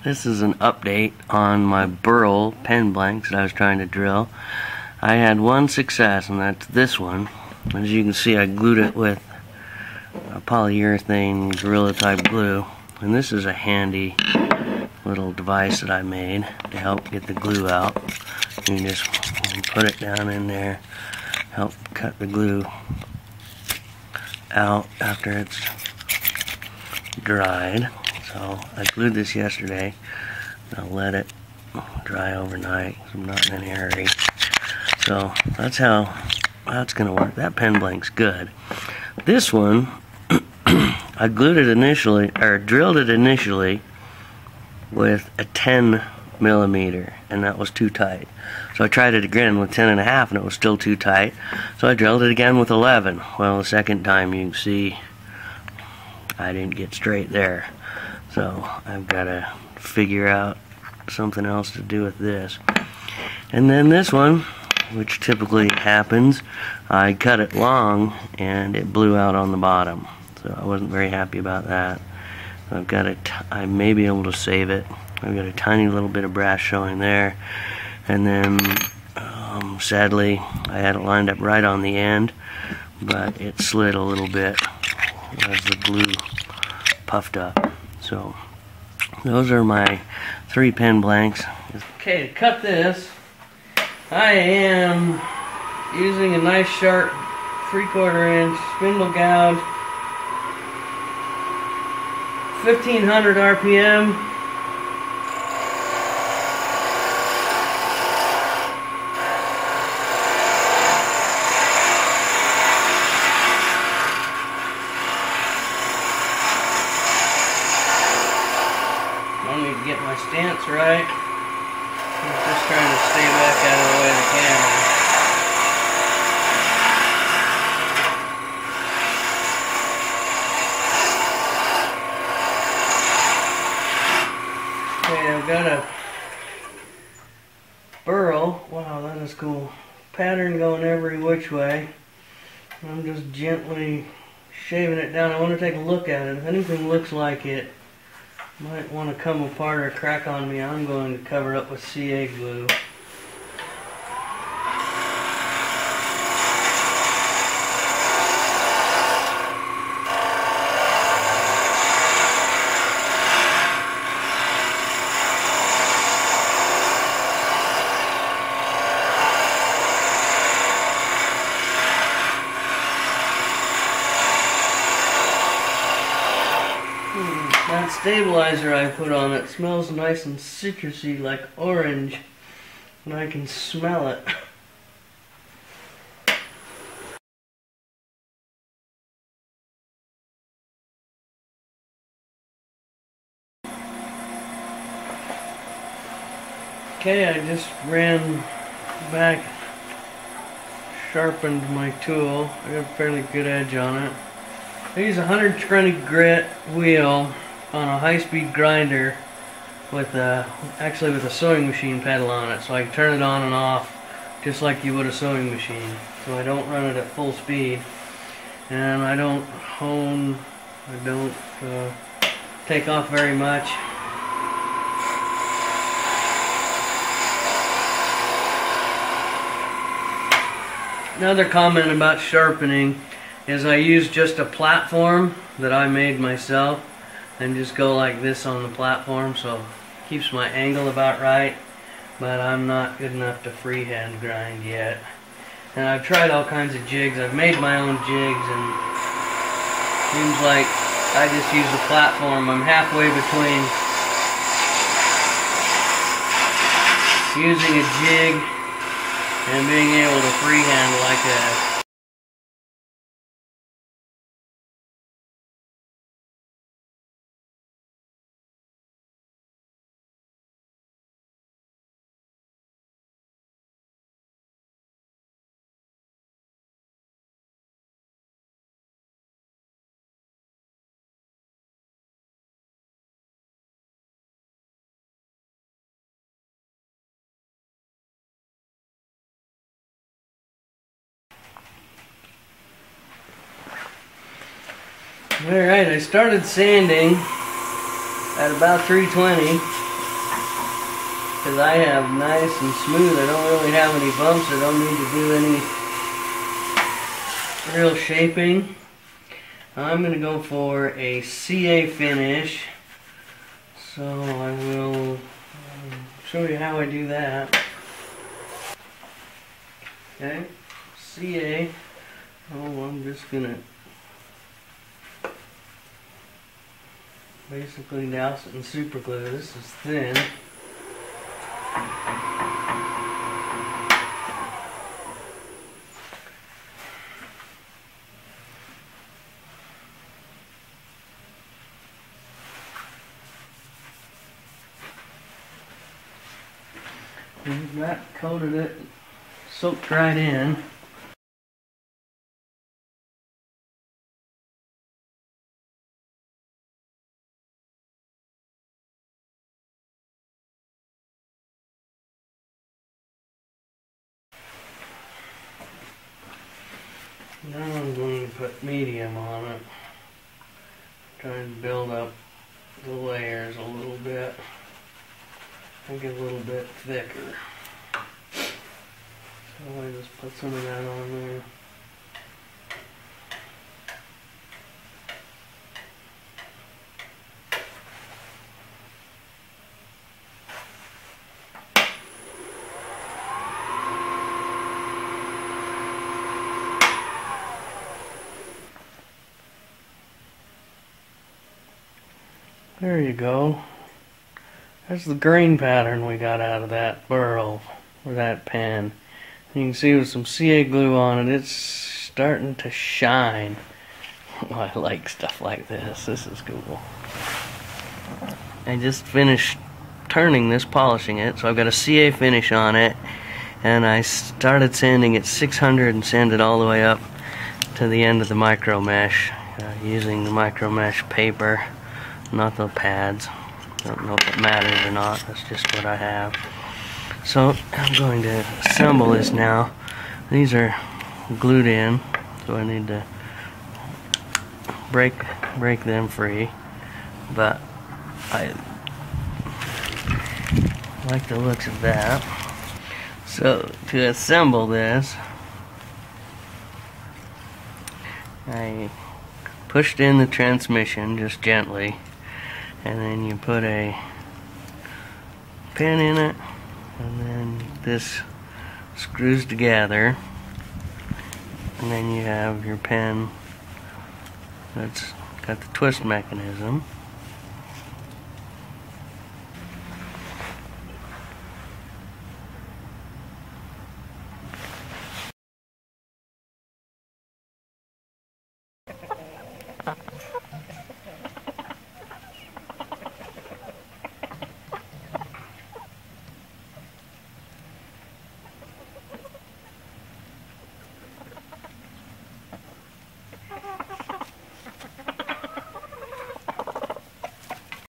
This is an update on my Burl pen blanks that I was trying to drill. I had one success, and that's this one. As you can see, I glued it with a polyurethane Gorilla type glue, and this is a handy little device that I made to help get the glue out. You can just put it down in there, help cut the glue out after it's dried. So I glued this yesterday. I'll let it dry overnight. I'm not in any hurry. So that's how that's gonna work. That pen blank's good. This one, I glued it initially, or drilled it initially with a 10mm, and that was too tight. So I tried it again with 10.5, and it was still too tight. So I drilled it again with 11. Well, the second time, you can see I didn't get straight there. So I've got to figure out something else to do with this. And then this one, which typically happens, I cut it long and it blew out on the bottom. So I wasn't very happy about that. I've got I may be able to save it. I've got a tiny little bit of brass showing there. And then sadly I had it lined up right on the end, but it slid a little bit as the glue puffed up. So those are my 3 pen blanks. Okay, to cut this, I am using a nice sharp 3/4 inch spindle gouge, 1500 RPM. I need to get my stance right. I'm just trying to stay back out of the way of the camera. Okay, I've got a Burl. Wow, that is cool. Pattern going every which way. I'm just gently shaving it down. I want to take a look at it. If anything looks like it might want to come apart or crack on me, I'm going to cover it up with CA glue. That stabilizer I put on it smells nice and citrusy, like orange, and I can smell it. Okay, I just ran back, sharpened my tool. I got a fairly good edge on it. I use a 120 grit wheel on a high-speed grinder with actually with a sewing machine pedal on it, so I can turn it on and off just like you would a sewing machine. So I don't run it at full speed, and I don't hone, I don't take off very much. Another comment about sharpening is I use just a platform that I made myself and just go like this on the platform, so it keeps my angle about right, but I'm not good enough to freehand grind yet. And I've tried all kinds of jigs. I've made my own jigs, and it seems like I just use the platform. I'm halfway between using a jig and being able to freehand like that. Alright, I started sanding at about 320. because I have nice and smooth. I don't really have any bumps. I don't need to do any real shaping. I'm going to go for a CA finish. So I will show you how I do that. Okay, CA. Oh, I'm just going to basically douse it in super glue. This is thin. We've got coated it, soaked right in. Now I'm going to put medium on it. Trying to build up the layers a little bit. Make it a little bit thicker. So I just put some of that on there. There you go. That's the grain pattern we got out of that burl, or that pen. You can see with some CA glue on it, it's starting to shine. I like stuff like this. This is cool. I just finished turning this, polishing it, so I've got a CA finish on it, and I started sanding at 600 and sanded all the way up to the end of the micro mesh, using the micro mesh paper, not the pads. Don't know if it matters or not, that's just what I have. So I'm going to assemble this now. These are glued in, so I need to break them free, but I like the looks of that. So to assemble this, I pushed in the transmission just gently, and then you put a pin in it, and then this screws together, and then you have your pen that's got the twist mechanism.